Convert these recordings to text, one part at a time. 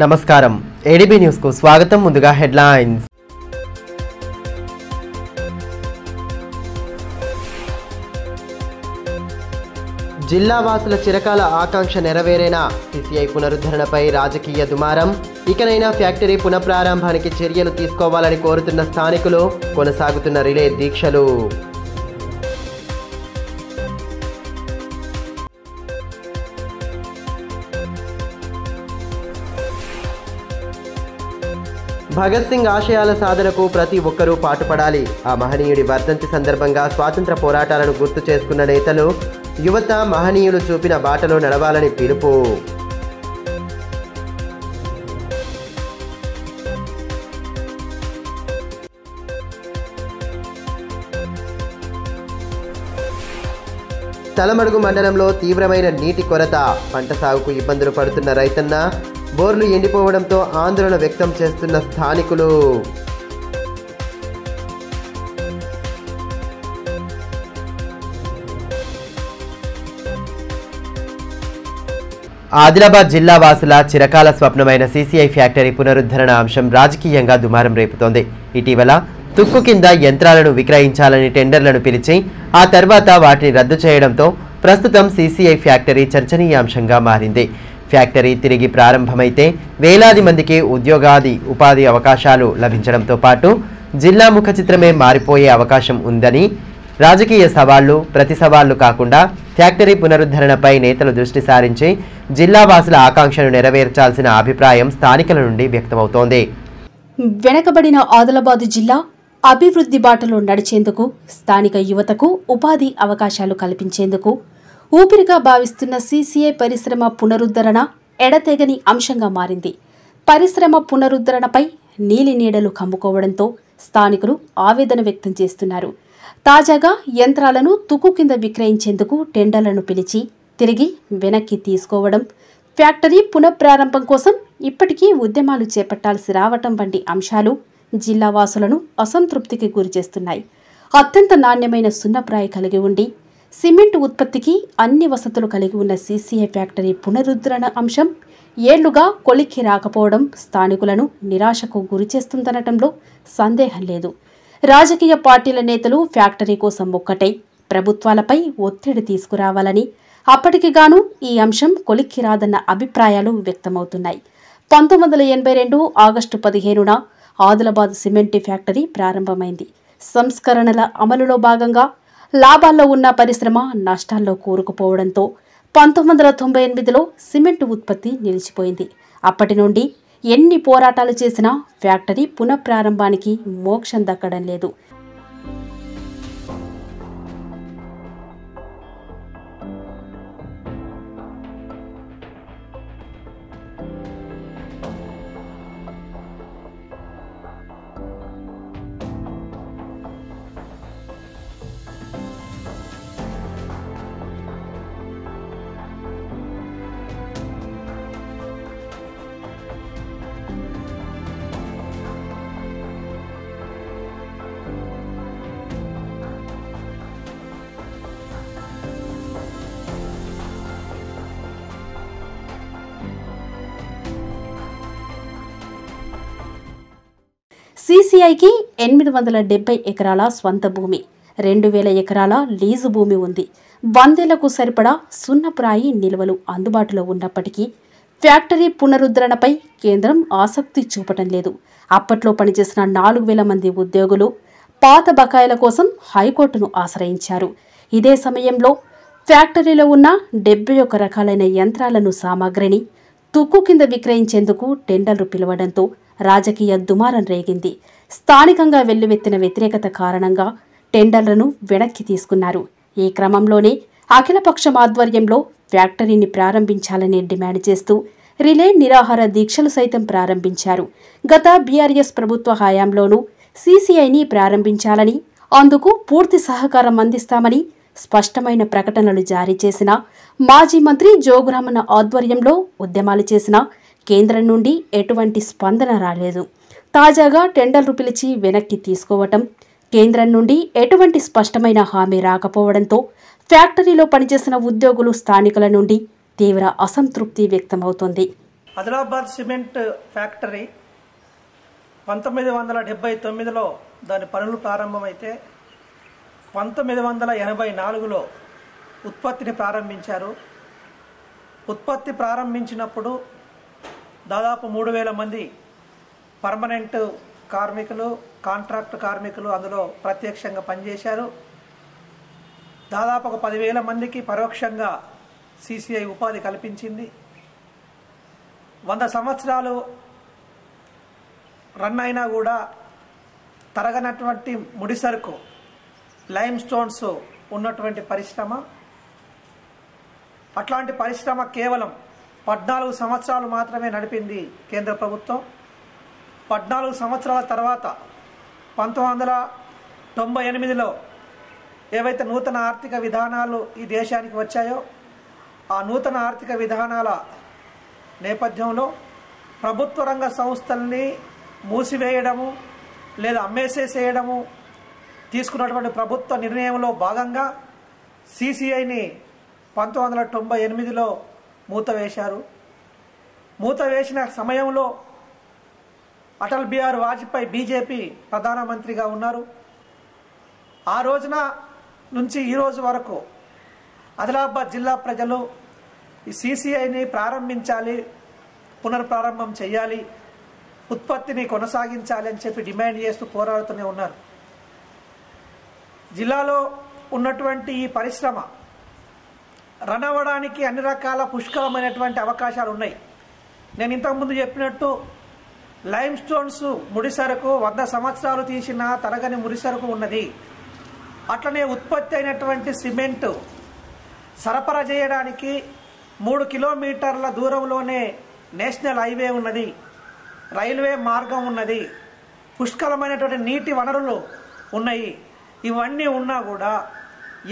నమస్కారం ADB news కు స్వాగతం. ముందుగా హెడ్లైన్స్. జిల్లా వాసుల చిరకాల ఆకాంక్ష నెరవేరేనా? సిసిఐ పునరుద్ధరణపై రాజకీయ దుమారం. ఇకనైనా ఫ్యాక్టరీ పునఃప్రారంభానికి చర్యలు తీసుకోవాలని కోరుతున్న స్థానికులు. కొనసాగుతున్న రిలే దీక్షలు. భగత్ సింగ్ ఆశయాల సాధనకు ప్రతి ఒక్కరూ పాటుపడాలి. ఆ మహనీయుడి వర్ధంతి సందర్భంగా స్వాతంత్ర పోరాటాలను గుర్తు చేసుకున్న నేతలు, యువత మహనీయులు చూపిన బాటలో నడవాలని పిలుపు. తలమడుగు మండలంలో తీవ్రమైన నీటి కొరత. పంట సాగుకు ఇబ్బందులు పడుతున్న రైతన్న, బోర్లు ఎండిపోవడంతో ఆందోళన వ్యక్తం చేస్తున్న స్థానికులు. ఆదిలాబాద్ జిల్లా వాసుల చిరకాల స్వప్నమైన సిసిఐ ఫ్యాక్టరీ పునరుద్ధరణ అంశం రాజకీయంగా దుమారం రేపుతోంది. ఇటీవల తుక్కు కింద యంత్రాలను విక్రయించాలని టెండర్లను పిలిచి ఆ తర్వాత వాటిని రద్దు చేయడంతో ప్రస్తుతం సిసిఐ ఫ్యాక్టరీ చర్చనీయాంశంగా మారింది. ఫ్యాక్టరీ తిరిగి ప్రారంభమైతే వేలాది మందికి ఉపాధి అవకాశాలు లభించడంతో పాటు జిల్లా ముఖ చిత్రమే మారిపోయే అవకాశం ఉందని, రాజకీయ సవాళ్లు ప్రతి సవాళ్లు కాకుండా ఫ్యాక్టరీ పునరుద్ధరణపై నేతలు దృష్టి సారించి జిల్లా వాసుల ఆకాంక్షను నెరవేర్చాల్సిన అభిప్రాయం స్థానికుల నుండి వ్యక్తమవుతోంది. వెనకబడిన ఆదిలాబాద్ జిల్లా అభివృద్ధి బాటలో నడిచేందుకు, స్థానిక యువతకు ఉపాధి అవకాశాలు కల్పించేందుకు ఊపిరిగా భావిస్తున్న సిసిఐ పరిశ్రమ పునరుద్ధరణ ఎడతెగని అంశంగా మారింది. పరిశ్రమ పునరుద్ధరణపై నీలి నీడలు కమ్ముకోవడంతో స్థానికులు ఆవేదన వ్యక్తం చేస్తున్నారు. తాజాగా యంత్రాలను తుక్కు కింద విక్రయించేందుకు టెండర్లను పిలిచి తిరిగి వెనక్కి తీసుకోవడం, ఫ్యాక్టరీ పునఃప్రారంభం కోసం ఇప్పటికీ ఉద్యమాలు చేపట్టాల్సి రావటం వంటి అంశాలు జిల్లా వాసులను అసంతృప్తికి గురిచేస్తున్నాయి. అత్యంత నాణ్యమైన సున్నప్రాయి కలిగి ఉండి సిమెంట్ ఉత్పత్తికి అన్ని వసతులు కలిగి ఉన్న సిసిఐ ఫ్యాక్టరీ పునరుద్ధరణ అంశం ఏళ్లుగా కొలిక్కి రాకపోవడం స్థానికులను నిరాశకు గురిచేస్తుందనటంలో సందేహం లేదు. రాజకీయ పార్టీల నేతలు ఫ్యాక్టరీ కోసం ఒక్కటై ప్రభుత్వాలపై ఒత్తిడి తీసుకురావాలని, అప్పటికి గాను ఈ అంశం కొలిక్కి రాదన్న అభిప్రాయాలు వ్యక్తమవుతున్నాయి. 1982 ఆగస్టు 15న ఆదిలాబాద్ సిమెంట్ ఫ్యాక్టరీ ప్రారంభమైంది. సంస్కరణల అమలులో భాగంగా లాభాల్లో ఉన్న పరిశ్రమ నష్టాల్లో కూరుకుపోవడంతో 1998లో సిమెంట్ ఉత్పత్తి నిలిచిపోయింది. అప్పటి నుండి ఎన్ని పోరాటాలు చేసినా ఫ్యాక్టరీ పునఃప్రారంభానికి మోక్షం దక్కడం లేదు. సిసిఐకి 870 ఎకరాల స్వంత భూమి, 2000 ఎకరాల లీజు భూమి ఉంది. 100 ఏళ్లకు సరిపడా సున్నప్రాయి నిల్వలు అందుబాటులో ఉన్నప్పటికీ ఫ్యాక్టరీ పునరుద్ధరణపై కేంద్రం ఆసక్తి చూపటం లేదు. అప్పట్లో పనిచేసిన 4000 మంది ఉద్యోగులు పాత బకాయిల కోసం హైకోర్టును ఆశ్రయించారు. ఇదే సమయంలో ఫ్యాక్టరీలో ఉన్న 71 రకాలైన యంత్రాలను, సామాగ్రిని తుక్కు కింద విక్రయించేందుకు టెండర్లు పిలవడంతో రాజకీయ దుమారం రేగింది. స్థానికంగా వెల్లువెత్తిన వ్యతిరేకత కారణంగా టెండర్లను వెనక్కి తీసుకున్నారు. ఈ క్రమంలోనే అఖిలపక్షం ఆధ్వర్యంలో ఫ్యాక్టరీని ప్రారంభించాలని డిమాండ్ చేస్తూ రిలే నిరాహార దీక్షలు సైతం ప్రారంభించారు. గత బీఆర్ఎస్ ప్రభుత్వ హయాంలోనూ సిసిఐని ప్రారంభించాలని, అందుకు పూర్తి సహకారం అందిస్తామని స్పష్టమైన ప్రకటనలు జారీ చేసిన మాజీ మంత్రి జోగురామన్న ఆధ్వర్యంలో ఉద్యమాలు చేసిన కేంద్రం నుండి ఎటువంటి స్పందన రాలేదు. తాజాగా టెండర్లు పిలిచి వెనక్కి తీసుకోవటం, కేంద్రం నుండి ఎటువంటి స్పష్టమైన హామీ రాకపోవడంతో ఫ్యాక్టరీలో పనిచేసిన ఉద్యోగులు, స్థానికుల నుండి తీవ్ర అసంతృప్తి వ్యక్తమవుతోంది. ఆదిలాబాద్ సిమెంట్ ఫ్యాక్టరీ 1979లో దాని పనులు ప్రారంభమైతే 1984లో ఉత్పత్తిని ప్రారంభించారు. ఉత్పత్తి ప్రారంభించినప్పుడు దాదాపు 3000 మంది పర్మనెంట్ కార్మికులు, కాంట్రాక్ట్ కార్మికులు అందులో ప్రత్యక్షంగా పనిచేశారు. దాదాపు ఒక 10,000 మందికి పరోక్షంగా సిసిఐ ఉపాధి కల్పించింది. 100 సంవత్సరాలు రన్ అయినా కూడా తరగనటువంటి ముడిసరుకు లైమ్ స్టోన్స్ ఉన్నటువంటి పరిశ్రమ. అట్లాంటి పరిశ్రమ కేవలం 14 సంవత్సరాలు మాత్రమే నడిపింది కేంద్ర ప్రభుత్వం. 14 సంవత్సరాల తర్వాత 1998లో ఏవైతే నూతన ఆర్థిక విధానాలు ఈ దేశానికి వచ్చాయో ఆ నూతన ఆర్థిక విధానాల నేపథ్యంలో ప్రభుత్వ రంగ సంస్థల్ని మూసివేయడము లేదా అమ్మేసేసేయడము తీసుకున్నటువంటి ప్రభుత్వ నిర్ణయంలో భాగంగా సిసిఐని 1998లో మూతవేశారు. మూతవేసిన సమయంలో అటల్ బిహారీ వాజ్పేయి బీజేపీ ప్రధానమంత్రిగా ఉన్నారు. ఆ రోజున నుంచి ఈ రోజు వరకు ఆదిలాబాద్ జిల్లా ప్రజలు ఈ సిసిఐని ప్రారంభించాలి, పునర్ప్రారంభం చేయాలి, ఉత్పత్తిని కొనసాగించాలి అని చెప్పి డిమాండ్ చేస్తూ పోరాడుతూనే ఉన్నారు. జిల్లాలో ఉన్నటువంటి ఈ పరిశ్రమ రన్ అవ్వడానికి అన్ని రకాల పుష్కలమైనటువంటి అవకాశాలు ఉన్నాయి. నేను ఇంతకుముందు చెప్పినట్టు లైమ్ స్టోన్స్ ముడిసరుకు 100 సంవత్సరాలు తీసిన తరగని ముడిసరుకు ఉన్నది. అట్లనే ఉత్పత్తి అయినటువంటి సిమెంటు సరఫరా చేయడానికి 3 కిలోమీటర్ల దూరంలోనే నేషనల్ హైవే ఉన్నది, రైల్వే మార్గం ఉన్నది, పుష్కలమైనటువంటి నీటి వనరులు ఉన్నాయి. ఇవన్నీ ఉన్నా కూడా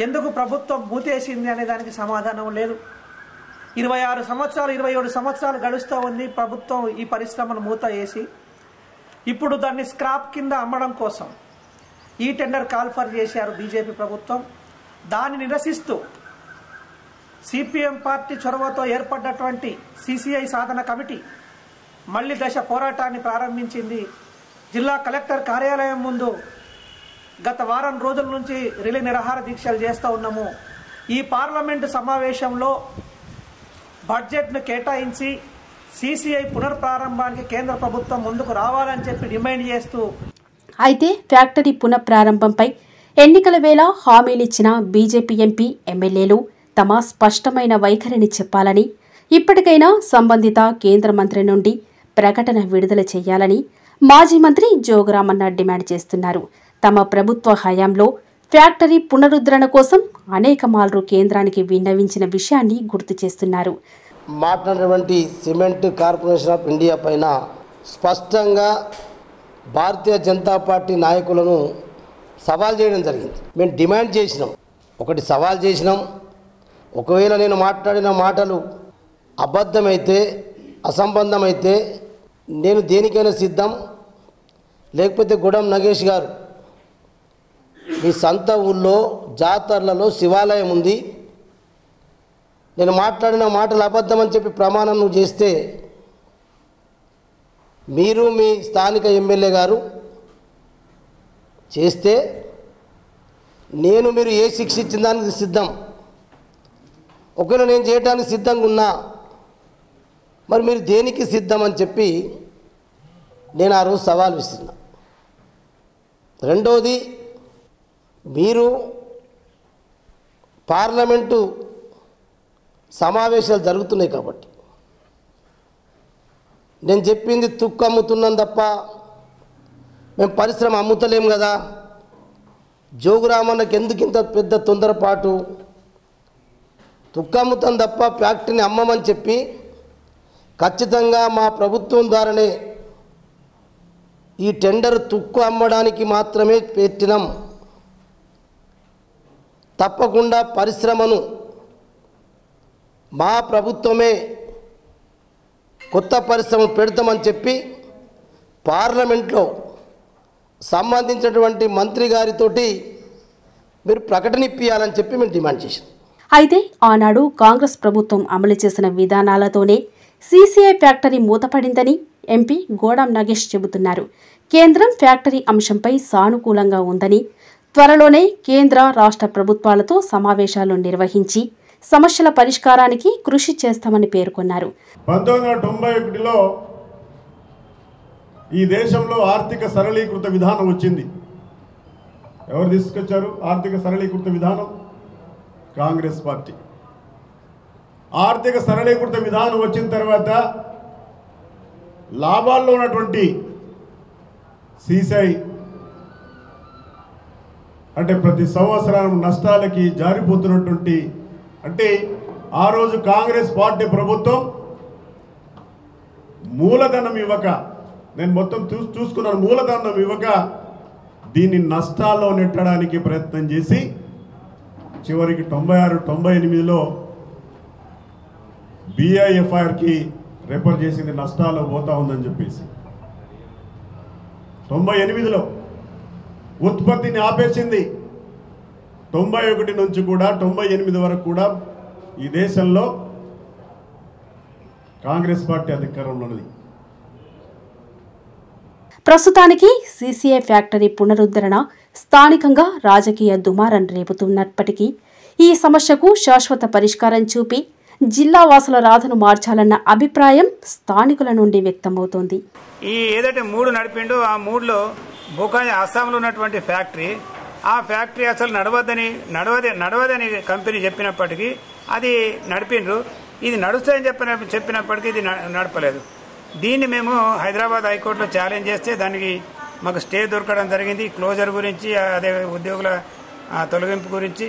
ఎందుకు ప్రభుత్వం మూతేసింది అనే దానికి సమాధానం లేదు. 26 సంవత్సరాలు 27 సంవత్సరాలు గడుస్తూ ఉంది ప్రభుత్వం ఈ పరిశ్రమను మూత వేసి. ఇప్పుడు దాన్ని స్క్రాప్ కింద అమ్మడం కోసం ఈ టెండర్ కాల్ఫర్ చేశారు బీజేపీ ప్రభుత్వం. దాన్ని నిరసిస్తూ సిపిఎం పార్టీ చొరవతో ఏర్పడ్డటువంటి సిసిఐ సాధన కమిటీ మళ్లీ దశ పోరాటాన్ని ప్రారంభించింది. జిల్లా కలెక్టర్ కార్యాలయం ముందు గత వారం రోజుల నుంచి రిలే నిరాహార దీక్షలు చేస్తూ ఉన్నాము. ఈ పార్లమెంటు సమావేశంలో బడ్జెట్ను కేటాయించి సిసిఐ పునర్ప్రారంభానికి కేంద్ర ప్రభుత్వం ముందుకు రావాలని చెప్పి డిమాండ్ చేస్తూ. అయితే ఫ్యాక్టరీ పునఃప్రారంభంపై ఎన్నికల వేళ హామీలిచ్చిన బీజేపీ ఎంపీ ఎమ్మెల్యేలు తమ స్పష్టమైన వైఖరిని చెప్పాలని, ఇప్పటికైనా సంబంధిత కేంద్ర మంత్రి నుండి ప్రకటన విడుదల చేయాలని మాజీ మంత్రి జోగురామన్న డిమాండ్ చేస్తున్నారు. తమ ప్రభుత్వ హయాంలో ఫ్యాక్టరీ పునరుద్ధరణ కోసం అనేక మార్లు కేంద్రానికి విన్నవించిన విషయాన్ని గుర్తు చేస్తున్నారు. మాట్లాడినటువంటి సిమెంట్ కార్పొరేషన్ ఆఫ్ ఇండియా పైన స్పష్టంగా భారతీయ జనతా పార్టీ నాయకులను సవాల్ చేయడం జరిగింది. మేము డిమాండ్ చేసినాం, ఒకటి సవాల్ చేసినాం. ఒకవేళ నేను మాట్లాడిన మాటలు అబద్ధమైతే, అసంబంధమైతే నేను దేనికైనా సిద్ధం. లేకపోతే గుడం నగేష్ గారు మీ సొంత ఊళ్ళో జాతరలలో శివాలయం ఉంది, నేను మాట్లాడిన మాటలు అబద్ధమని చెప్పి ప్రమాణం నువ్వు చేస్తే మీరు మీ స్థానిక ఎమ్మెల్యే గారు చేస్తే నేను మీరు ఏ శిక్ష ఇచ్చిన దానికి సిద్ధం. ఒకవేళ నేను చేయడానికి సిద్ధంగా ఉన్నా మరి మీరు దేనికి సిద్ధం అని చెప్పి నేను ఆ రోజు సవాల్ విస్తున్నా. రెండోది, మీరు పార్లమెంటు సమావేశాలు జరుగుతున్నాయి కాబట్టి నేను చెప్పింది తుక్కు అమ్ముతున్నాం తప్ప మేము పరిశ్రమ అమ్ముతలేం కదా. జోగురామన్నకి ఎందుకు ఇంత పెద్ద తొందరపాటు? తుక్కు అమ్ముతాం తప్ప ఫ్యాక్టరీని అమ్మమని చెప్పి ఖచ్చితంగా మా ప్రభుత్వం ద్వారానే ఈ టెండర్ తుక్కు అమ్మడానికి మాత్రమే పెట్టినాం. తప్పకుండా పరిశ్రమను మా ప్రభుత్వమే కొత్త పరిశ్రమ పెడతామని చెప్పి పార్లమెంట్లో సంబంధించినటువంటి మంత్రి గారితోటి మీరు ప్రకటన ఇప్పియాలని చెప్పి మేము డిమాండ్ చేసాం. అయితే ఆనాడు కాంగ్రెస్ ప్రభుత్వం అమలు చేసిన విధానాలతోనే సీసీఐ ఫ్యాక్టరీ మూతపడిందని ఎంపీ గోడాం నాగేష్ చెబుతున్నారు. కేంద్రం ఫ్యాక్టరీ అంశంపై సానుకూలంగా ఉందని, త్వరలోనే కేంద్ర రాష్ట్ర ప్రభుత్వాలతో సమావేశాలు నిర్వహించి సమస్యల పరిష్కారానికి కృషి చేస్తామని పేర్కొన్నారు. 1991లో ఈ దేశంలో ఆర్థిక సరళీకృత విధానం వచ్చింది. ఎవరు తీసుకొచ్చారు ఆర్థిక సరళీకృత విధానం? కాంగ్రెస్ పార్టీ. ఆర్థిక సరళీకృత విధానం వచ్చిన తర్వాత లాభాల్లో ఉన్నటువంటి సీసీఐ అంటే ప్రతి సంవత్సరం నష్టాలకి జారిపోతున్నటువంటి, అంటే ఆ రోజు కాంగ్రెస్ పార్టీ ప్రభుత్వం మూలధనం ఇవ్వక, నేను మొత్తం చూసుకున్నాను, మూలధనం ఇవ్వక దీన్ని నష్టాల్లో నెట్టడానికి ప్రయత్నం చేసి చివరికి 96-98లో BIFRకి రెఫర్ చేసింది, నష్టాల్లో పోతా ఉందని చెప్పేసి. 98లో ఉత్పత్తిని ఆపేసింది. 91 నుంచి కూడా 98 వరకు కూడా ఈ దేశంలో కాంగ్రెస్ పార్టీ అధికారంలో ఉన్నది. ప్రస్తుతానికి సీసీఐ ఫ్యాక్టరీ పునరుద్ధరణ స్థానికంగా రాజకీయ దుమారం రేపుతున్నప్పటికీ ఈ సమస్యకు శాశ్వత పరిష్కారం చూపి జిల్లా వాసుల రాధను మార్చాలన్న అభిప్రాయం స్థానికుల నుండి వ్యక్తమవుతోంది. ఈ ఏదైతే 3 నడిపిండో ఆ 3లో బొకాయి అస్సాంలో ఉన్నటువంటి ఫ్యాక్టరీ, ఆ ఫ్యాక్టరీ అసలు నడవదని కంపెనీ చెప్పినప్పటికీ అది నడిపిండ్రు. ఇది నడుస్తాయని చెప్పినప్పటికీ ఇది నడపలేదు. దీన్ని మేము హైదరాబాద్ హైకోర్టులో ఛాలెంజ్ చేస్తే దానికి మాకు స్టే దొరకడం జరిగింది. క్లోజర్ గురించి, అదే ఉద్యోగుల తొలగింపు గురించి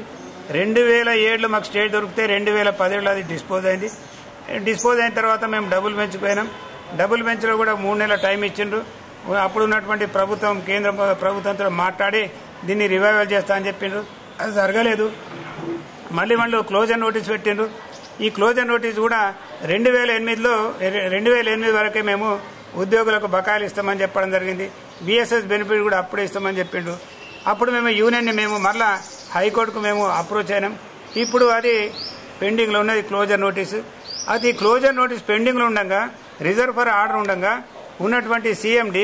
2007లో మాకు స్టే దొరికితే 2017లో అది డిస్పోజ్ అయింది. డిస్పోజ్ అయిన తర్వాత మేము డబుల్ బెంచ్ పోయినాం. డబుల్ బెంచ్లో కూడా 3 నెలల టైం ఇచ్చిండ్రు. అప్పుడు ఉన్నటువంటి ప్రభుత్వం, కేంద్ర ప్రభుత్వంతో మాట్లాడి దీన్ని రివైవల్ చేస్తా అని చెప్పిండ్రు. అది జరగలేదు. మళ్ళీ క్లోజర్ నోటీస్ పెట్టిండ్రు. ఈ క్లోజర్ నోటీస్ కూడా 2008 వరకే మేము ఉద్యోగులకు బకాయిలు ఇస్తామని చెప్పడం జరిగింది. BSS బెనిఫిట్ కూడా అప్పుడే ఇస్తామని చెప్పిండ్రు. అప్పుడు మేము యూనియన్ని మళ్ళా హైకోర్టుకు మేము అప్రోచ్ అయినాం. ఇప్పుడు అది పెండింగ్లో ఉన్నది క్లోజర్ నోటీసు. అది క్లోజర్ నోటీస్ పెండింగ్లో ఉండగా, రిజర్వ్ ఫర్ ఆర్డర్ ఉండగా ఉన్నటువంటి CMD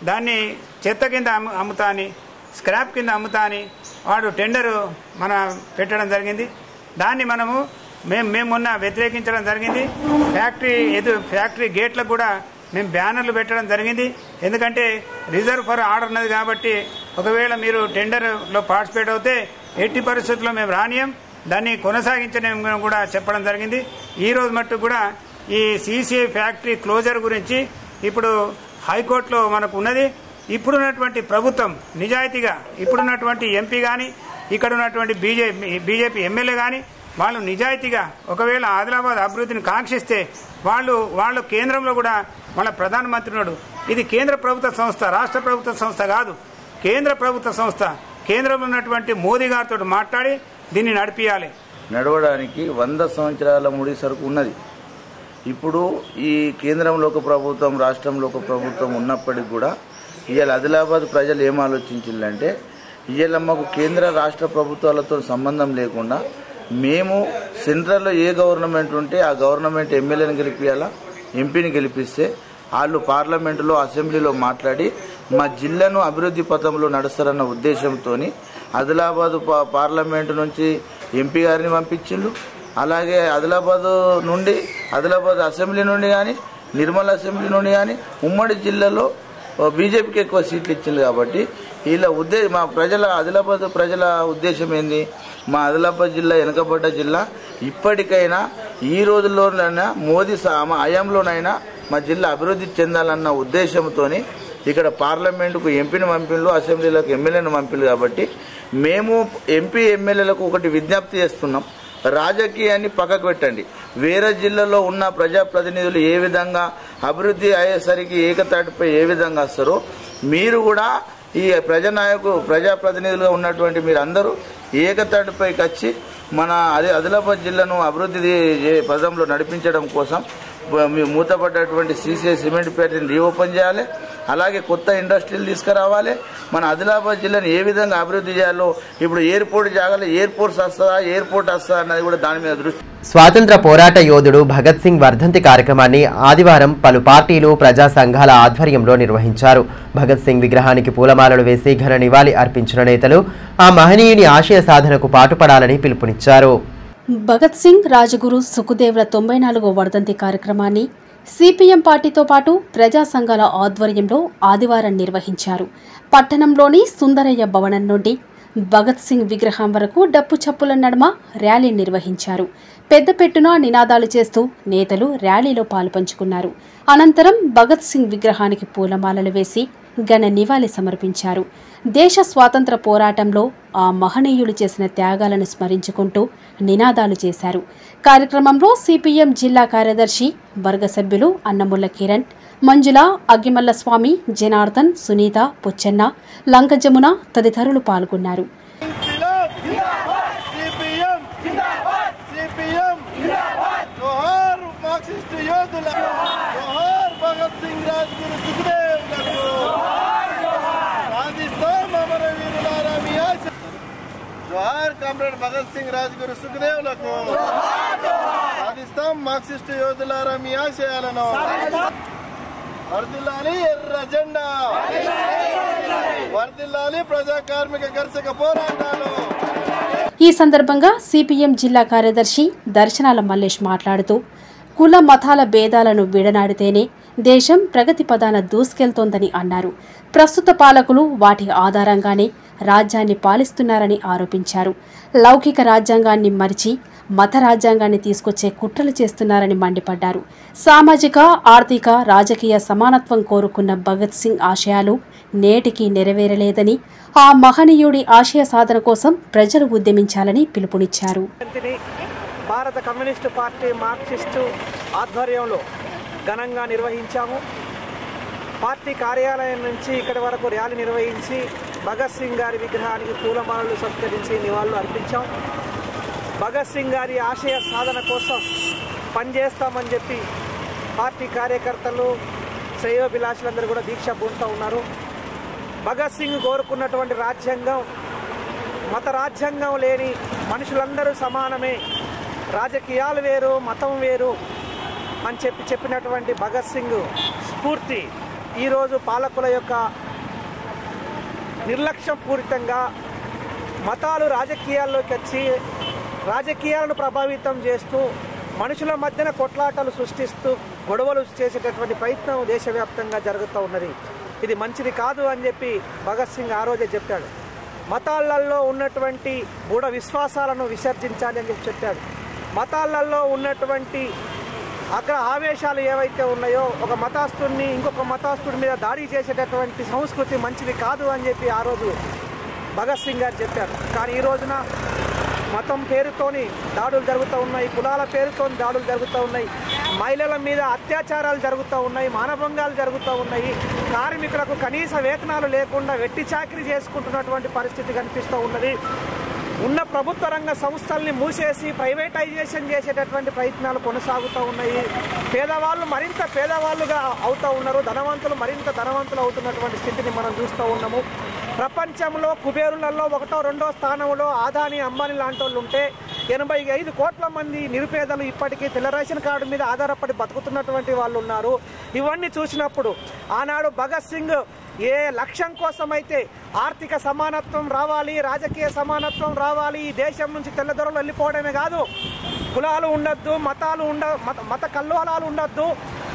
దాన్ని చెత్త కింద అమ్ముతా అని, స్క్రాప్ కింద అమ్ముతా అని వాడు టెండరు పెట్టడం జరిగింది. దాన్ని మేము మొన్న వ్యతిరేకించడం జరిగింది. ఫ్యాక్టరీ గేట్లకు కూడా మేము బ్యానర్లు పెట్టడం జరిగింది. ఎందుకంటే రిజర్వ్ ఫర్ ఆర్డర్ ఉన్నది కాబట్టి ఒకవేళ మీరు టెండర్లో పార్టిసిపేట్ అవుతే ఎట్టి పరిస్థితుల్లో మేము రానియం, దాన్ని కొనసాగించడం కూడా చెప్పడం జరిగింది. ఈ రోజు మట్టుకు కూడా ఈ CCI ఫ్యాక్టరీ క్లోజర్ గురించి ఇప్పుడు హైకోర్టులో మనకు ఉన్నది. ఇప్పుడున్నటువంటి ప్రభుత్వం నిజాయితీగా, ఇప్పుడున్నటువంటి ఎంపీ కానీ, ఇక్కడ ఉన్నటువంటి బీజేపీ ఎమ్మెల్యే కానీ వాళ్ళు నిజాయితీగా ఒకవేళ ఆదిలాబాద్ అభివృద్ధిని కాంక్షిస్తే వాళ్ళు కేంద్రంలో కూడా వాళ్ళ ప్రధానమంత్రి ఉన్నాడు. ఇది కేంద్ర ప్రభుత్వ సంస్థ, రాష్ట్ర ప్రభుత్వ సంస్థ కాదు, కేంద్ర ప్రభుత్వ సంస్థ. కేంద్రంలో ఉన్నటువంటి మోదీ గారితో మాట్లాడి దీన్ని నడిపియాలి. నడవడానికి 100 సంవత్సరాల ముడి సరుకు ఉన్నది. ఇప్పుడు ఈ కేంద్రంలో ఒక ప్రభుత్వం, రాష్ట్రంలో ఒక ప్రభుత్వం ఉన్నప్పటికీ కూడా ఇవాళ ఆదిలాబాద్ ప్రజలు ఏం ఆలోచించారంటే, ఇవాళ మాకు కేంద్ర రాష్ట్ర ప్రభుత్వాలతో సంబంధం లేకుండా మేము సెంట్రల్లో ఏ గవర్నమెంట్ ఉంటే ఆ గవర్నమెంట్ ఎమ్మెల్యేని గెలిపియాలా, ఎంపీని గెలిపిస్తే వాళ్ళు పార్లమెంటులో, అసెంబ్లీలో మాట్లాడి మా జిల్లాను అభివృద్ధి పథంలో నడుస్తారన్న ఉద్దేశంతో ఆదిలాబాద్ పార్లమెంటు నుంచి ఎంపీ గారిని పంపించిండ్రు. అలాగే ఆదిలాబాద్ అసెంబ్లీ నుండి కానీ, నిర్మల్ అసెంబ్లీ నుండి కానీ ఉమ్మడి జిల్లాలో బీజేపీకి ఎక్కువ సీట్లు ఇచ్చింది. కాబట్టి మా ఆదిలాబాద్ ప్రజల ఉద్దేశం ఏంది? మా ఆదిలాబాద్ జిల్లా వెనుకబడ్డ జిల్లా, ఇప్పటికైనా ఈ రోజుల్లోనైనా మోదీ హయాంలోనైనా మా జిల్లా అభివృద్ధి చెందాలన్న ఉద్దేశంతో ఇక్కడ పార్లమెంటుకు ఎంపీని పంపిణీలు, అసెంబ్లీలకు ఎమ్మెల్యేని పంపిణీలు. కాబట్టి మేము ఎంపీ ఎమ్మెల్యేలకు ఒకటి విజ్ఞప్తి చేస్తున్నాం, రాజకీయాన్ని పక్కకు పెట్టండి. వేరే జిల్లాలో ఉన్న ప్రజాప్రతినిధులు ఏ విధంగా అభివృద్ధి అయ్యేసరికి ఏకతాటిపై ఏ విధంగా వస్తారో మీరు కూడా ఈ ప్రజాప్రతినిధులుగా ఉన్నటువంటి మీరందరూ ఏకతాటిపైకి వచ్చి మన ఆదిలాబాద్ జిల్లాను అభివృద్ధి పదంలో నడిపించడం కోసం మూతపడ్డటువంటి CCI సిమెంట్ ఫ్యాక్టరీని రీఓపెన్ చేయాలి. అలాగే కొత్త ఇండస్ట్రీలు తీసుకురావాలి. మన ఆదిలాబాద్ జిల్లాను ఏ విధంగా అభివృద్ధి చేయాలో, ఇప్పుడు ఎయిర్పోర్ట్ జాగాలో ఎయిర్పోర్ట్స్ వస్తుందా, ఎయిర్పోర్ట్ వస్తుందా అన్నది కూడా దాని మీద దృష్టి. స్వాతంత్ర పోరాట యోధుడు భగత్ సింగ్ వర్ధంతి కార్యక్రమాన్ని ఆదివారం పలు పార్టీలు, ప్రజా సంఘాల ఆధ్వర్యంలో నిర్వహించారు. భగత్ సింగ్ విగ్రహానికి పూలమాలలు వేసి ఘన నివాళి అర్పించిన నేతలు ఆ మహనీయుని ఆశయ సాధనకు పాటుపడాలని పిలుపునిచ్చారు. భగత్ సింగ్, రాజగురు, సుఖదేవ్ల 94వ వర్ధంతి కార్యక్రమాన్ని సిపిఎం పార్టీతో పాటు ప్రజా సంఘాల ఆధ్వర్యంలో ఆదివారం నిర్వహించారు. పట్టణంలోని సుందరయ్య భవనం నుండి భగత్ సింగ్ విగ్రహం వరకు డప్పు చప్పుల నడుమ ర్యాలీ నిర్వహించారు. పెద్దపెట్టున నినాదాలు చేస్తూ నేతలు ర్యాలీలో పాలుపంచుకున్నారు. అనంతరం భగత్ సింగ్ విగ్రహానికి పూలమాలలు వేసి ఘన నివాళి సమర్పించారు. దేశ స్వాతంత్ర పోరాటంలో ఆ మహనీయులు చేసిన త్యాగాలను స్మరించుకుంటూ నినాదాలు చేశారు. కార్యక్రమంలో సిపిఎం జిల్లా కార్యదర్శి, వర్గ సభ్యులు అన్నముల్ల కిరణ్, మంజుల, అగ్గిమల్ల స్వామి, జనార్దన్, సునీత, పుచ్చన్న, లంక జమున తదితరులు పాల్గొన్నారు. జోహార్ కామ్రేడ్ భగత్ సింగ్, రాజ్గురు సుఖదేవులకు. సాధిస్తాం మార్క్సిస్టు యోధులారా మీ ఆశయాలను. వర్ధిల్లాలి ఎర్ర జెండా, వర్ధిల్లాలి ప్రజా కార్మిక కర్షక పోరాటాలు. ఈ సందర్భంగా సిపిఎం జిల్లా కార్యదర్శి దర్శనాల మల్లేష్ మాట్లాడుతూ కుల మతాల భేదాలను విడనాడితేనే దేశం ప్రగతి పదాన దూసుకెళ్తోందని అన్నారు. ప్రస్తుత పాలకులు వాటి ఆధారంగానే రాజ్యాన్ని పాలిస్తున్నారని ఆరోపించారు. లౌకిక రాజ్యాంగాన్ని మరిచి మత రాజ్యాంగాన్ని తీసుకొచ్చే కుట్రలు చేస్తున్నారని మండిపడ్డారు. సామాజిక, ఆర్థిక, రాజకీయ సమానత్వం కోరుకున్న భగత్ సింగ్ ఆశయాలు నేటికి నెరవేరలేదని, ఆ మహనీయుడి ఆశయ సాధన కోసం ప్రజలు ఉద్యమించాలని పిలుపునిచ్చారు. భారత కమ్యూనిస్టు పార్టీ మార్క్సిస్టు ఆధ్వర్యంలో ఘనంగా నిర్వహించాము. పార్టీ కార్యాలయం నుంచి ఇక్కడి వరకు ర్యాలీ నిర్వహించి భగత్ సింగ్ గారి విగ్రహానికి పూలమాలలు సత్కరించి నివాళులు అర్పించాం. భగత్ సింగ్ గారి ఆశయ సాధన కోసం పనిచేస్తామని చెప్పి పార్టీ కార్యకర్తలు, శ్రేయోభిలాషులందరూ కూడా దీక్ష పూనుతూ ఉన్నారు. భగత్ సింగ్ కోరుకున్నటువంటి రాజ్యాంగం మత రాజ్యాంగం లేని మనుషులందరూ సమానమే, రాజకీయాలు వేరు, మతం వేరు అని చెప్పినటువంటి భగత్ సింగ్ స్ఫూర్తి ఈరోజు పాలకుల యొక్క నిర్లక్ష్యం పూరితంగా మతాలు రాజకీయాల్లోకి వచ్చి రాజకీయాలను ప్రభావితం చేస్తూ మనుషుల మధ్యన కొట్లాటలు సృష్టిస్తూ గొడవలు చేసేటటువంటి ప్రయత్నం దేశవ్యాప్తంగా జరుగుతూ ఉన్నది. ఇది మంచిది కాదు అని చెప్పి భగత్ సింగ్ ఆ రోజే చెప్పాడు. మతాలలో ఉన్నటువంటి మూఢ విశ్వాసాలను విసర్జించాలి అని చెప్పాడు. మతాలలో ఉన్నటువంటి అక్కడ ఆవేశాలు ఏవైతే ఉన్నాయో, ఒక మతాస్తుడిని ఇంకొక మతాస్తుడి మీద దాడి చేసేటటువంటి సంస్కృతి మంచిది కాదు అని చెప్పి ఆ రోజు భగత్ సింగ్ గారు చెప్పారు. కానీ ఈ రోజున మతం పేరుతోని దాడులు జరుగుతూ ఉన్నాయి, కులాల పేరుతో దాడులు జరుగుతూ ఉన్నాయి, మహిళల మీద అత్యాచారాలు జరుగుతూ ఉన్నాయి, మానభంగాలు జరుగుతూ ఉన్నాయి, కార్మికులకు కనీస వేతనాలు లేకుండా వెట్టి చాకిరీ చేసుకుంటున్నటువంటి పరిస్థితి కనిపిస్తూ ఉన్నది. ఉన్న ప్రభుత్వ రంగ సంస్థల్ని మూసేసి ప్రైవేటైజేషన్ చేసేటటువంటి ప్రయత్నాలు కొనసాగుతూ ఉన్నాయి. పేదవాళ్ళు మరింత పేదవాళ్ళుగా అవుతూ ఉన్నారు, ధనవంతులు మరింత ధనవంతులు అవుతున్నటువంటి స్థితిని మనం చూస్తూ ఉన్నాము. ప్రపంచంలో కుబేరులలో 1వ 2వ స్థానంలో ఆదాని, అంబానీ లాంటి వాళ్ళు ఉంటే 85 కోట్ల మంది నిరుపేదలు ఇప్పటికీ తెల్ల రేషన్ కార్డు మీద ఆధారపడి బతుకుతున్నటువంటి వాళ్ళు ఉన్నారు. ఇవన్నీ చూసినప్పుడు ఆనాడు భగత్ సింగ్ ఏ లక్ష్యం కోసమైతే ఆర్థిక సమానత్వం రావాలి, రాజకీయ సమానత్వం రావాలి, ఈ దేశం నుంచి తెల్లదొరలు వెళ్ళిపోవడమే కాదు, కులాలు ఉండొద్దు, మత కల్లోలాలు ఉండొద్దు,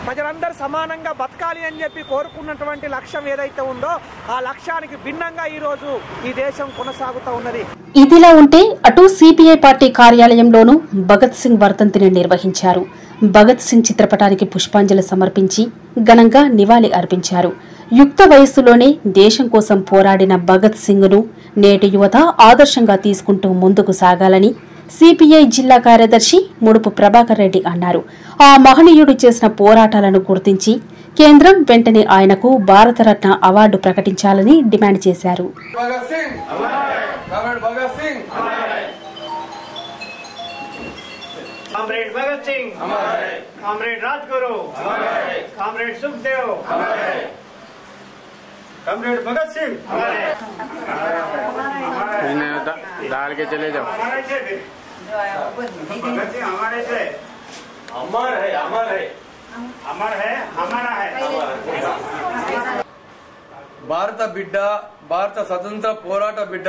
ప్రజలందరూ సమానంగా బతకాలి అని చెప్పి కోరుకున్నటువంటి లక్ష్యం ఏదైతే ఉందో ఆ లక్ష్యానికి భిన్నంగా ఈరోజు ఈ దేశం కొనసాగుతూ ఉన్నది. ఇదిలా ఉంటే అటు సిపిఐ పార్టీ కార్యాలయంలోనూ భగత్ సింగ్ వర్ధంతిని నిర్వహించారు. భగత్ సింగ్ చిత్రపటానికి పుష్పాంజలి సమర్పించి ఘనంగా నివాళి అర్పించారు. యుక్త వయస్సులోనే దేశం కోసం పోరాడిన భగత్ సింగ్ను నేటి యువత ఆదర్శంగా తీసుకుంటూ ముందుకు సాగాలని సిపిఐ జిల్లా కార్యదర్శి ముడుపు ప్రభాకర్ రెడ్డి అన్నారు. ఆ మహనీయుడు చేసిన పోరాటాలను గుర్తించి కేంద్రం వెంటనే ఆయనకు భారతరత్న అవార్డు ప్రకటించాలని డిమాండ్ చేశారు. Comrade Bhagat Singh, comrade Rajguru, comrade Sukhdev, comrade Bhagat Singh दाल के चले जाओ। भगत सिंह हमारे से अमर है, अमर है, अमर है, हमारा है। భారత బిడ్డ, భారత స్వతంత్ర పోరాట బిడ్డ,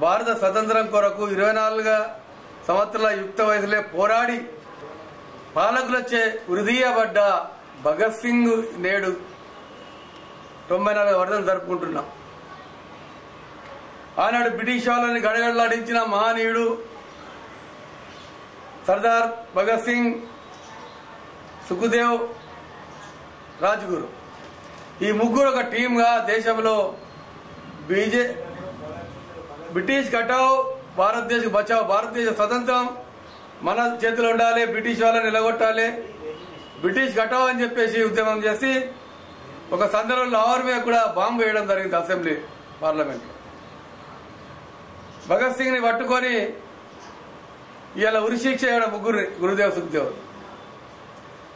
భారత స్వతంత్రం కొరకు 24 సంవత్సరాల యుక్త వయసులో పోరాడి పాలకులచే ఉరిదీయబడ్డ భగత్ సింగ్ నేడు 94 వర్ధంతి జరుపుకుంటున్నాం. ఆనాడు బ్రిటిష్ వాళ్ళని గడగడలాడించిన మహనీయుడు సర్దార్ భగత్ సింగ్, సుఖదేవ్, రాజ్గురు ఈ ముగ్గురు ఒక టీమ్గా దేశంలో బ్రిటిష్ కటావ్ భారతదేశ్ బచావ్, భారతదేశ స్వతంత్రం మన చేతిలో ఉండాలి, బ్రిటిష్ వాళ్ళని నిలగొట్టాలి, బ్రిటిష్ కటావ్ అని చెప్పేసి ఉద్యమం చేసి ఒక సందర్భంలో లాహోర్ మీద కూడా బాంబు వేయడం జరిగింది అసెంబ్లీ పార్లమెంట్. భగత్ సింగ్ ని పట్టుకొని ఇలా ఉరిశిక్ష చేయడం ముగ్గురిని, గురుదేవ్, సుఖ్దేవ్.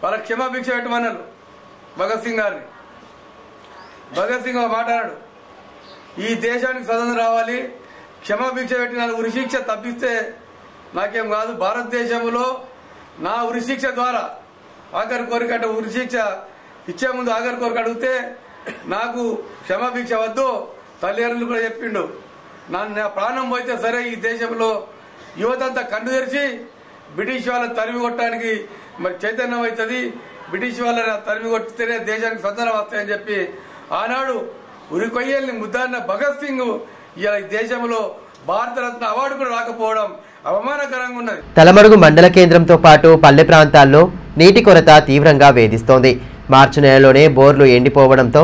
వాళ్ళ క్షమాభిక్ష పెట్టమన్నారు భగత్ సింగ్ గారిని. భగత్ సింగ్ మాట్లాడాడు, ఈ దేశానికి స్వతంత్రం రావాలి, క్షమాభిక్ష పెట్టి నన్ను ఉరిశిక్ష తప్పిస్తే నాకేం కాదు, భారతదేశంలో నా ఉరిశిక్ష ద్వారా ఆఖరి కోరిక అంటే ఉరిశిక్ష ఇచ్చే ముందు ఆఖరి కోరిక అడిగితే నాకు క్షమాభిక్ష వద్దు. తల్లిదండ్రులు కూడా చెప్పిండు, నా ప్రాణం పోతే సరే ఈ దేశంలో యువతంతా కన్ను తెరిచి బ్రిటిష్ వాళ్ళని తరిమి కొట్టడానికి మరి చైతన్యం అవుతుంది, బ్రిటిష్ వాళ్ళని తరిమి కొట్టితేనే దేశానికి స్వతంత్రం వస్తాయని చెప్పి ఆనాడు ఉరికొయ్యల్ని ముద్దాన్న భగత్ సింగ్ ఇలా ఈ దేశంలో భారతరత్న అవార్డు కూడా రాకపోవడం అవమానకరంగా ఉన్నది. తలమడుగు మండల కేంద్రంతో పాటు పల్లె ప్రాంతాల్లో నీటి కొరత తీవ్రంగా వేధిస్తోంది. మార్చి నెలలోనే బోర్లు ఎండిపోవడంతో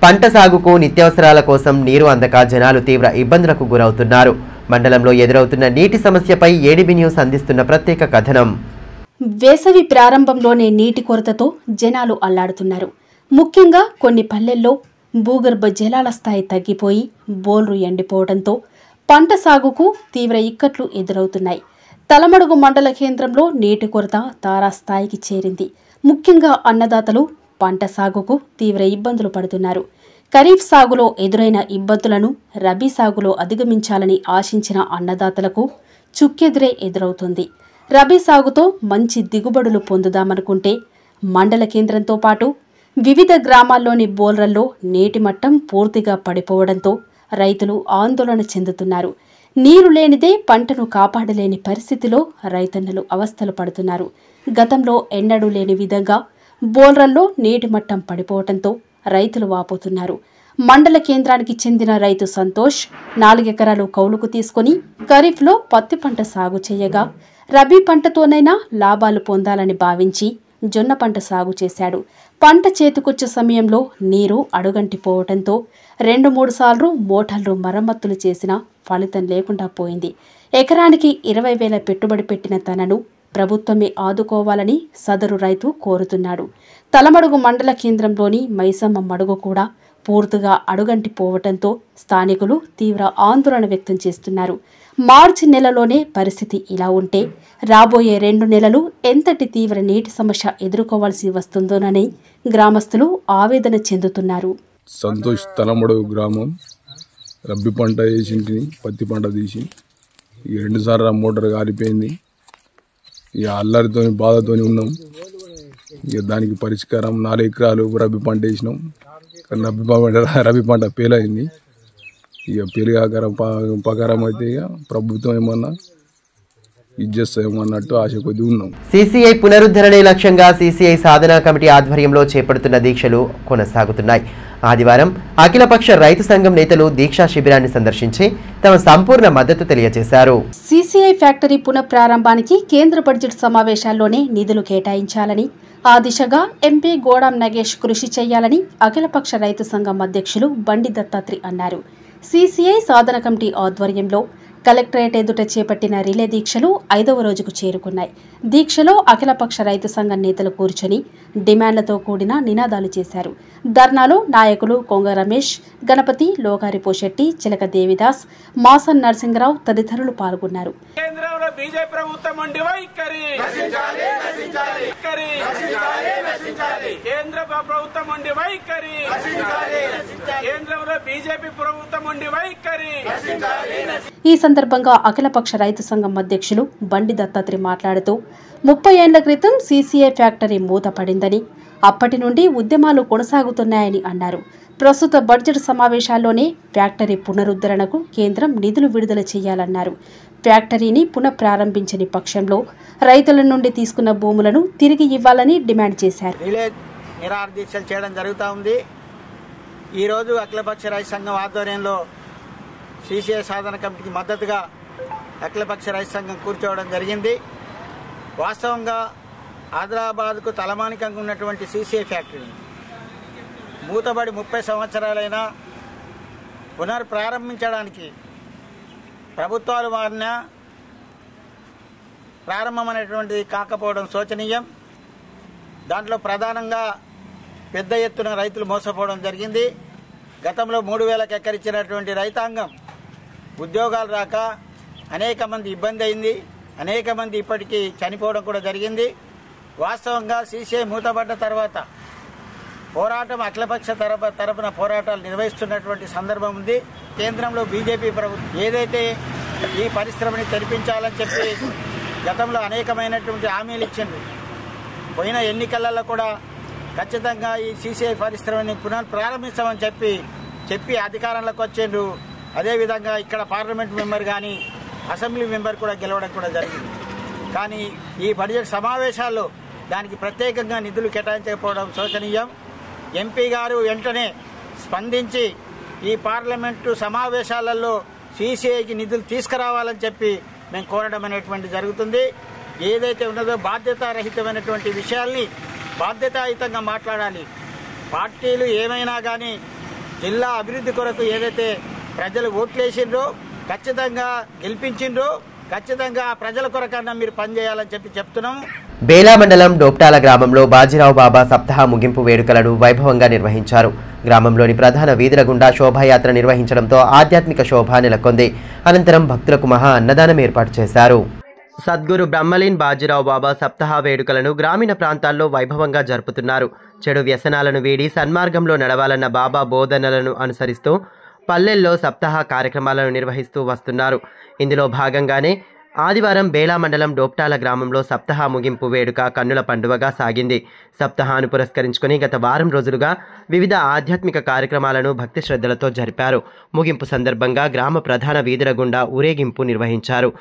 పంట సాగుకు నిత్యావసరాల కోసం నీరు అందక జనాలు తీవ్ర ఇబ్బందులకు గురవుతున్నారు. మండలంలో ఎదురవుతున్న నీటి సమస్యపై ఏడీబీ న్యూస్ అందిస్తున్న ప్రత్యేక కథనం. వేసవి ప్రారంభంలోనే నీటి కొరతతో జనాలు అల్లాడుతున్నారు. ముఖ్యంగా కొన్ని పల్లెల్లో భూగర్భ జలాల స్థాయి తగ్గిపోయి బోర్లు ఎండిపోవడంతో పంట సాగుకు తీవ్ర ఇక్కట్లు ఎదురవుతున్నాయి. తలమడుగు మండల కేంద్రంలో నీటి కొరత తారాస్థాయికి చేరింది. ముఖ్యంగా అన్నదాతలు పంట సాగుకు తీవ్ర ఇబ్బందులు పడుతున్నారు. ఖరీఫ్ సాగులో ఎదురైన ఇబ్బందులను రబీ సాగులో అధిగమించాలని ఆశించిన అన్నదాతలకు చుక్కెదురే ఎదురవుతుంది. రబీ సాగుతో మంచి దిగుబడులు పొందుదామనుకుంటే మండల కేంద్రంతో పాటు వివిధ గ్రామాల్లోని బోర్లల్లో నీటి మట్టం పూర్తిగా పడిపోవడంతో రైతులు ఆందోళన చెందుతున్నారు. నీరు లేనిదే పంటను కాపాడలేని పరిస్థితిలో రైతన్నలు అవస్థలు పడుతున్నారు. గతంలో ఎన్నడూ లేని విధంగా బోర్లల్లో నీటి మట్టం పడిపోవడంతో రైతులు వాపోతున్నారు. మండల కేంద్రానికి చెందిన రైతు సంతోష్ 4 ఎకరాలు కౌలుకు తీసుకుని ఖరీఫ్లో పత్తి పంట సాగు చేయగా రబీ పంటతోనైనా లాభాలు పొందాలని భావించి జొన్న పంట సాగు చేశాడు. పంట చేతికొచ్చే సమయంలో నీరు అడుగంటిపోవడంతో 2-3 సార్లు మోటార్లు మరమ్మతులు చేసినా ఫలితం లేకుండా పోయింది. ఎకరానికి 20,000 పెట్టుబడి పెట్టిన తనను ప్రభుత్వమే ఆదుకోవాలని సదరు రైతు కోరుతున్నాడు. తలమడుగు మండల కేంద్రంలోని మైసమ్మ మడుగు కూడా పూర్తిగా అడుగంటిపోవడంతో స్థానికులు తీవ్ర ఆందోళన వ్యక్తం చేస్తున్నారు. మార్చి నెలలోనే పరిస్థితి ఇలా ఉంటే రాబోయే 2 నెలలు ఎంతటి తీవ్ర నీటి సమస్య ఎదుర్కోవాల్సి వస్తుందోనని గ్రామస్తులు ఆవేదన చెందుతున్నారు. సంతోష్, తలమడుగు గ్రామం. రబ్బీ పంట వేసింటిని, పత్తి పంట తీసి 2 సార్లు మోటార్ కాలిపోయింది. ఇక అల్లరితో బాధతోని ఉన్నాం. ఇక దానికి పరిష్కారం 4 ఎకరాలు రబ్బీ పంట వేసినాం. రబీ పంట పేలైంది. ఇక పేలుగాకరం ప్రకారం అయితే ఇక ప్రభుత్వం ఏమన్నా ఇచ్చేస్తామన్నట్టు ఆశ కొద్ది ఉన్నాం. సీసీఐ పునరుద్ధరణే లక్ష్యంగా సీసీఐ సాధనా కమిటీ ఆధ్వర్యంలో చేపడుతున్న దీక్షలు కొనసాగుతున్నాయి. ఆదివారం అఖిలపక్ష రైతు సంఘం నేతలు దీక్షా శిబిరాన్ని సందర్శించి తమ సంపూర్ణ మద్దతు తెలియజేశారు. సీసీఐ ఫ్యాక్టరీ పునఃప్రారంభానికి కేంద్ర బడ్జెట్ సమావేశాల్లోనే నిధులు కేటాయించాలని, ఆ దిశగా ఎంపీ గోడాం నగేష్ కృషి చేయాలని అఖిలపక్ష రైతు సంఘం అధ్యక్షులు బండి దత్తాత్రి అన్నారు. సీసీఐ సాధన కమిటీ ఆధ్వర్యంలో కలెక్టరేట్ ఎదుట చేపట్టిన రిలే దీక్షలు 5వ రోజుకు చేరుకున్నాయి. దీక్షలో అఖిలపక్ష రైతు సంఘం నేతలు కూర్చొని డిమాండ్లతో కూడిన నినాదాలు చేశారు. ధర్నాలో నాయకులు కొంగ రమేష్, గణపతి, లోకారి పోషెట్టి, చిలక దేవిదాస్, మాసన్ నరసింగరావు తదితరులు పాల్గొన్నారు. కేంద్రంలో కేంద్రంలో బీజేపీ ప్రభుత్వం ఉండి వైఖరి, కేంద్ర ప్రభుత్వం ఉండి వైఖరి, కేంద్రంలో బీజేపీ ప్రభుత్వం ఉండి వైఖరి. ఈ సందర్భంగా అఖిలపక్ష రైతు సంఘం అధ్యక్షులు బండి దత్తాత్రి మాట్లాడుతూ 30 ఏళ్ల క్రితం సీసీఐ ఫ్యాక్టరీ మూతపడిందని, అప్పటి నుండి ఉద్యమాలు కొనసాగుతున్నాయని అన్నారు. ప్రస్తుత బడ్జెట్ సమావేశాల్లోనే ఫ్యాక్టరీ పునరుద్ధరణకు కేంద్రం నిధులు విడుదల చేయాలన్నారు. ఫ్యాక్టరీని పునఃప్రారంభించని పక్షంలో రైతుల నుండి తీసుకున్న భూములను తిరిగి ఇవ్వాలని డిమాండ్ చేశారు. రిలే నిరాహార దీక్షలు చేయడం జరుగుతూ ఉంది. ఈరోజు అఖిలపక్ష రైతు సంఘం ఆధ్వర్యంలో సీసీఐ సాధన కమిటీకి మద్దతుగా అఖిలపక్ష రైతు సంఘం కూర్చోవడం జరిగింది. వాస్తవంగా ఆదిలాబాద్కు తలమానికంగా ఉన్నటువంటి సీసీఐ ఫ్యాక్టరీ మూతబడి 30 సంవత్సరాలైనా పునర్ప్రారంభించడానికి ప్రభుత్వాలు మారినా ప్రారంభమైనటువంటిది కాకపోవడం శోచనీయం. దాంట్లో ప్రధానంగా పెద్ద ఎత్తున రైతులు మోసపోవడం జరిగింది. గతంలో 3000కి ఎక్కరిచ్చినటువంటి రైతాంగం ఉద్యోగాలు రాక అనేక మంది ఇబ్బంది అయింది. అనేక మంది ఇప్పటికీ చనిపోవడం కూడా జరిగింది. వాస్తవంగా సీసీఐ మూతపడ్డ తర్వాత పోరాటం అఖిలపక్ష తరపున పోరాటాలు నిర్వహిస్తున్నటువంటి సందర్భం ఉంది. కేంద్రంలో బీజేపీ ప్రభుత్వం ఏదైతే ఈ పరిశ్రమని తెరిపించాలని చెప్పి గతంలో అనేకమైనటువంటి హామీలు ఇచ్చింది. పోయిన ఎన్నికలలో కూడా ఖచ్చితంగా ఈ సీసీఐ పరిశ్రమని పునఃప్రారంభిస్తామని చెప్పి అధికారంలోకి వచ్చిండ్రు. అదేవిధంగా ఇక్కడ పార్లమెంట్ మెంబర్ కానీ అసెంబ్లీ మెంబర్ కూడా గెలవడం కూడా జరిగింది. కానీ ఈ బడ్జెట్ సమావేశాల్లో దానికి ప్రత్యేకంగా నిధులు కేటాయించకపోవడం శోచనీయం. ఎంపీ గారు వెంటనే స్పందించి ఈ పార్లమెంటు సమావేశాలలో సీసీఐకి నిధులు తీసుకురావాలని చెప్పి మేము కోరడం అనేటువంటి జరుగుతుంది. ఏదైతే ఉన్నదో బాధ్యతారహితమైనటువంటి విషయాల్ని బాధ్యతాయుతంగా మాట్లాడాలి. పార్టీలు ఏమైనా కానీ జిల్లా అభివృద్ధి కొరకు ఏదైతే ప్రజలు ఓట్లేసిండ్రో ఖచ్చితంగా గెలిపించిండ్రో ఖచ్చితంగా ప్రజల కొరకన్నా మీరు పనిచేయాలని చెప్తున్నాము. బేలా మండలం డోప్టాల గ్రామంలో బాజీరావు బాబా సప్తాహ ముగింపు వేడుకలను వైభవంగా నిర్వహించారు. గ్రామంలోని ప్రధాన వీధుల గుండా శోభాయాత్ర నిర్వహించడంతో ఆధ్యాత్మిక శోభ నెలకొంది. అనంతరం భక్తులకు మహా అన్నదానం ఏర్పాటు చేశారు. సద్గురు బ్రహ్మలీన్ బాజీరావు బాబా సప్తాహ వేడుకలను గ్రామీణ ప్రాంతాల్లో వైభవంగా జరుపుతున్నారు. చెడు వ్యసనాలను వీడి సన్మార్గంలో నడవాలన్న బాబా బోధనలను అనుసరిస్తూ పల్లెల్లో సప్తాహ కార్యక్రమాలను నిర్వహిస్తూ వస్తున్నారు. ఇందులో భాగంగానే ఆదివారం బేలా మండలం డోప్టాల గ్రామంలో సప్తాహ ముగింపు వేడుక కన్నుల పండువగా సాగింది. సప్తాహాను పురస్కరించుకుని గత వారం రోజులుగా వివిధ ఆధ్యాత్మిక కార్యక్రమాలను భక్తి శ్రద్ధలతో జరిపారు. ముగింపు సందర్భంగా గ్రామ ప్రధాన వీధుల గుండా ఊరేగింపు నిర్వహించారు.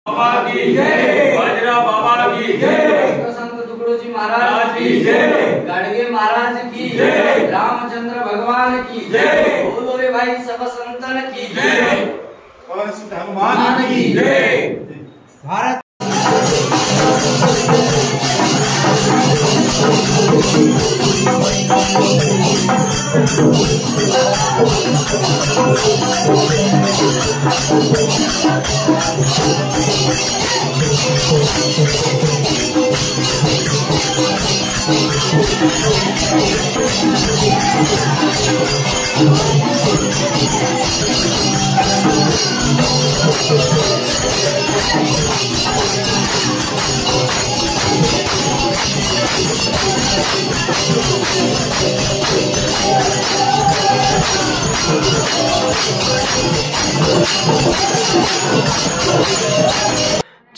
बाबा की जय, बाजीराव बाबा की जय, संत तुकडोजी महाराज की जय, गाडगे महाराज की जय, रामचंद्र भगवान की जय, बोलो रे भाई सब संतन की जय, पवन सुत हनुमान की जय. भारत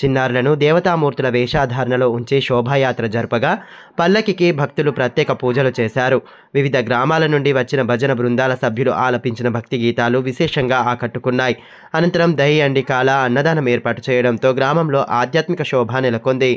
చిన్నారులను దేవతామూర్తుల వేషాధారణలో ఉంచి శోభాయాత్ర జరపగా పల్లకికి భక్తులు ప్రత్యేక పూజలు చేశారు. వివిధ గ్రామాల నుండి వచ్చిన భజన బృందాల సభ్యులు ఆలపించిన భక్తి గీతాలు విశేషంగా ఆకట్టుకున్నాయి. అనంతరం దహి అండి కాల అన్నదానం ఏర్పాటు చేయడంతో గ్రామంలో ఆధ్యాత్మిక శోభ నెలకొంది.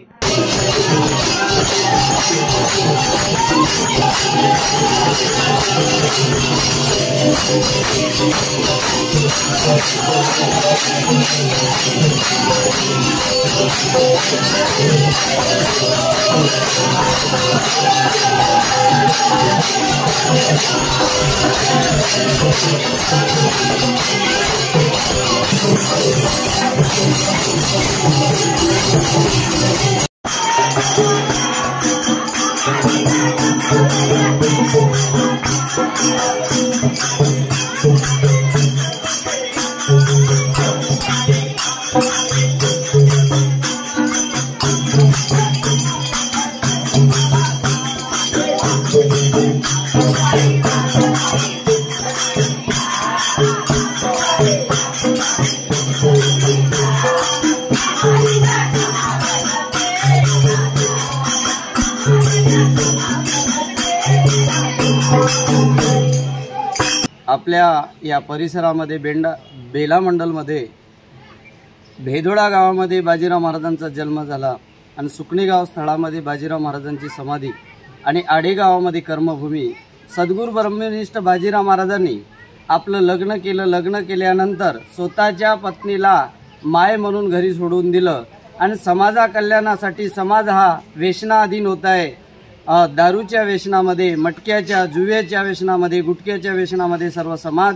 आपल्या या परिसरामध्ये बेला मंडलमध्ये भेदोडा गावामध्ये बाजीराव महाराजांचा जन्म झाला आणि सुकणी गाव स्थळामध्ये बाजीराव महाराजांची समाधी आणि आडे गावामध्ये कर्मभूमी. सद्गुरू ब्रह्मनिष्ठ बाजीराव महाराजांनी आपलं लग्न केल्यानंतर स्वतःच्या पत्नीला माय म्हणून घरी सोडून दिलं आणि समाजा कल्याणासाठी समाज हा व्यसनाधीन होत आहे. दारूच्या व्यसनामध्ये, मटक्याच्या जुव्याच्या व्यसनामध्ये, गुटख्याच्या व्यसनामध्ये सर्व समाज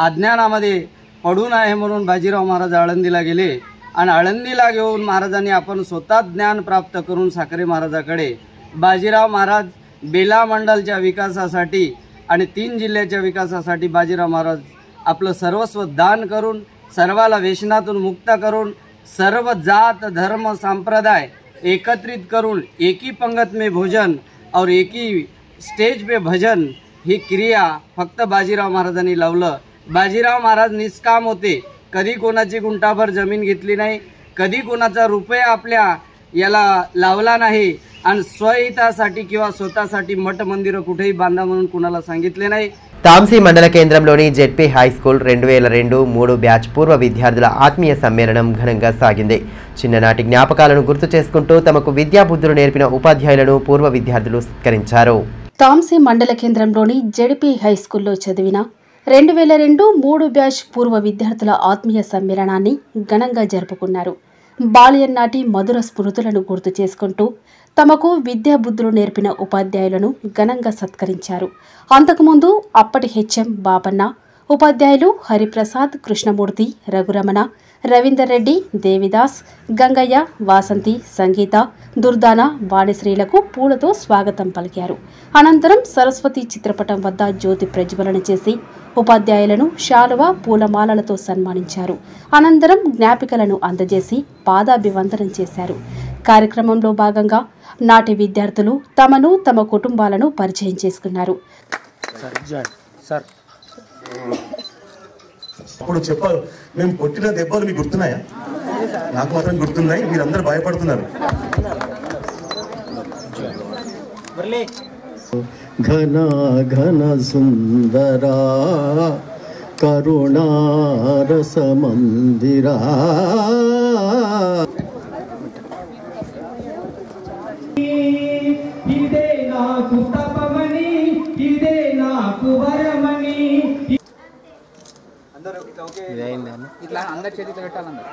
अज्ञानामध्ये पडून आहे. म्हणून बाजीराव महाराज आळंदीला गेले आणि आळंदीला घेऊन महाराजांनी आपण स्वतः ज्ञान प्राप्त करून साखरे महाराजाकडे बाजीराव महाराज बेला मंडलच्या विकासासाठी आणि 3 जिल्ह्याच्या विकासासाठी बाजीराव महाराज आपलं सर्वस्व दान करून सर्वाला व्यसनातून मुक्त करून सर्व जात धर्म संप्रदाय एकत्रित करून एक ही पंगत में भोजन और एक ही स्टेज पे भजन ही क्रिया फक्त बाजीराव महाराजांनी लावलं. बाजीराव महाराज निष्काम होते. कधी कोणाची गुंठाभर जमीन घेतली नाही, कधी कोणाचा रुपया आपल्या याला लावला नाही आणि स्वहितासाठी किंवा स्वतःसाठी मठ मंदिरं कुठेही बांधा म्हणून कुणाला सांगितले नाही. తాంసీ మండల కేంద్రంలోని జెడ్పీ హై స్కూల్ 2002-3 బ్యాచ్ పూర్వ విద్యార్థుల ఆత్మీయ సమ్మేళనం ఘనంగా సాగింది. చిన్ననాటి జ్ఞాపకాలను గుర్తు చేసుకుంటూ తమకు విద్యాబుద్ధులు నేర్పిన ఉపాధ్యాయులను పూర్వ విద్యార్థులు సత్కరించారు. తాంసీ మండల కేంద్రంలోని జెడ్పీ హై స్కూల్లో చదివిన 2002-3 బ్యాచ్ పూర్వ విద్యార్థుల ఆత్మీయ సమ్మేళనాన్ని ఘనంగా జరుపుకున్నారు. బాల్యం నాటి మధుర స్మృతులను గుర్తు చేసుకుంటూ తమకు విద్యాబుద్ధులు నేర్పిన ఉపాధ్యాయులను ఘనంగా సత్కరించారు. అంతకుముందు అప్పటి హెచ్ఎం బాబన్న, ఉపాధ్యాయులు హరిప్రసాద్, కృష్ణమూర్తి, రఘురమణ, రవీందర్ రెడ్డి, దేవిదాస్, గంగయ్య, వాసంతి, సంగీత, దుర్దాన, వాణిశ్రీలకు పూలతో స్వాగతం పలికారు. అనంతరం సరస్వతి చిత్రపటం వద్ద జ్యోతి ప్రజ్వలన చేసి ఉపాధ్యాయులను శాలువ, పూలమాలలతో సన్మానించారు. అనంతరం జ్ఞాపికలను అందజేసి పాదాభివందనం చేశారు. కార్యక్రమంలో భాగంగా నాటి విద్యార్థులు తమను తమ కుటుంబాలను పరిచయం చేసుకున్నారు. అప్పుడు చెప్పారు, మేము కొట్టిన దెబ్బలు మీకు గుర్తున్నాయా? నాకు మాత్రం గుర్తున్నాయి, మీరందరూ భయపడుతున్నారు. ఘన ఘన సుందరా కరుణారస మందిరా ఇదే నాకు తపమని, ఇదే నాకు వరమని. ఇట్లా అందరి చేతితో పెట్టాలన్నారు.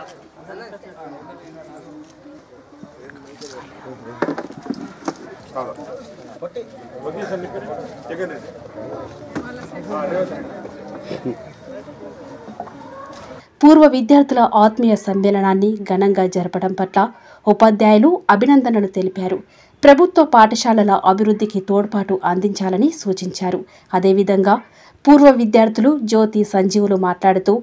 పూర్వ విద్యార్థుల ఆత్మీయ సమ్మేళనాన్ని ఘనంగా జరపడం పట్ల ఉపాధ్యాయులు అభినందనలు తెలిపారు. ప్రభుత్వ పాఠశాలల అభివృద్ధికి తోడ్పాటు అందించాలని సూచించారు. అదేవిధంగా పూర్వ విద్యార్థులు జ్యోతి, సంజీవులు మాట్లాడుతూ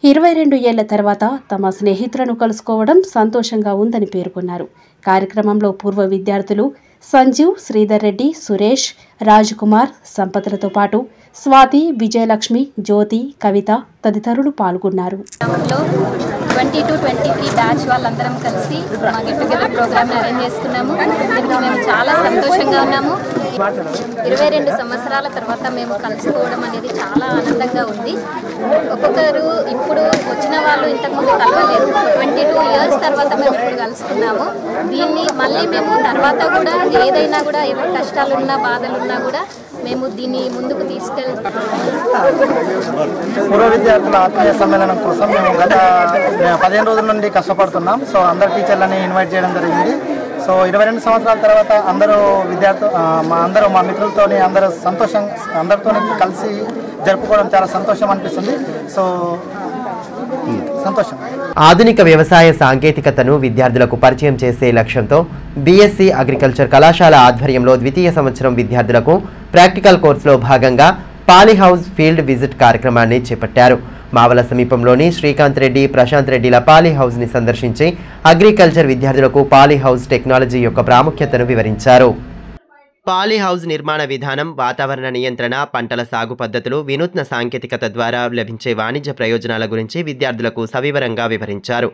22 ఏళ్ల తర్వాత తమ స్నేహితులను కలుసుకోవడం సంతోషంగా ఉందని పేర్కొన్నారు. కార్యక్రమంలో పూర్వ విద్యార్థులు సంజీవ్, శ్రీధర్ రెడ్డి, సురేష్, రాజ్కుమార్, సంపత్లతో పాటు స్వాతి, విజయలక్ష్మి, జ్యోతి, కవిత తదితరులు పాల్గొన్నారు. 22-23 బ్యాచ్ వాళ్ళందరం కలిసి మా గెట్ టుగెదర్ ప్రోగ్రామ్ అరేంజ్ చేసుకున్నాము. దీనికి మేము చాలా సంతోషంగా ఉన్నాము. 22 సంవత్సరాల తర్వాత మేము కలుసుకోవడం అనేది చాలా ఆనందంగా ఉంది. ఒక్కొక్కరు ఇప్పుడు వచ్చిన వాళ్ళు ఇంతకుముందు కలవలేదు. 22 ఇయర్స్ తర్వాత మేము ఇప్పుడు కలుసుకున్నాము. దీన్ని మళ్ళీ మేము తర్వాత కూడా ఏదైనా కూడా ఎవరి కష్టాలున్నా బాధలున్నా కూడా మేము దీన్ని ముందుకు తీసుకెళ్తాం. పూర్వ విద్యార్థుల ఆత్మీయ సమ్మేళనం కోసం మేము గత 15 రోజుల నుండి కష్టపడుతున్నాం. సో అందరు టీచర్లని ఇన్వైట్ చేయడం జరిగింది. సో 22 సంవత్సరాల తర్వాత అందరూ మా మిత్రులతోని అందరితో కలిసి జరుపుకోవడం చాలా సంతోషం అనిపిస్తుంది. సో సంతోషం. ఆధునిక వ్యవసాయ సాంకేతికతను విద్యార్థులకు పరిచయం చేసే లక్ష్యంతో బీఎస్సీ అగ్రికల్చర్ కళాశాల ఆధ్వర్యంలో ద్వితీయ సంవత్సరం విద్యార్థులకు ప్రాక్టికల్ కోర్సులో భాగంగా పాలీహౌస్ ఫీల్డ్ విజిట్ కార్యక్రమాన్ని చేపట్టారు. మావల సమీపంలోని శ్రీకాంత్ రెడ్డి, ప్రశాంత్ రెడ్డిల పాలీహౌస్ని సందర్శించి అగ్రికల్చర్ విద్యార్థులకు పాలీహౌస్ టెక్నాలజీ యొక్క ప్రాముఖ్యతను వివరించారు. పాలీహౌస్ నిర్మాణ విధానం, వాతావరణ నియంత్రణ, పంటల సాగు పద్ధతులు, వినూత్న సాంకేతికత ద్వారా లభించే వాణిజ్య ప్రయోజనాల గురించి విద్యార్థులకు సవివరంగా వివరించారు.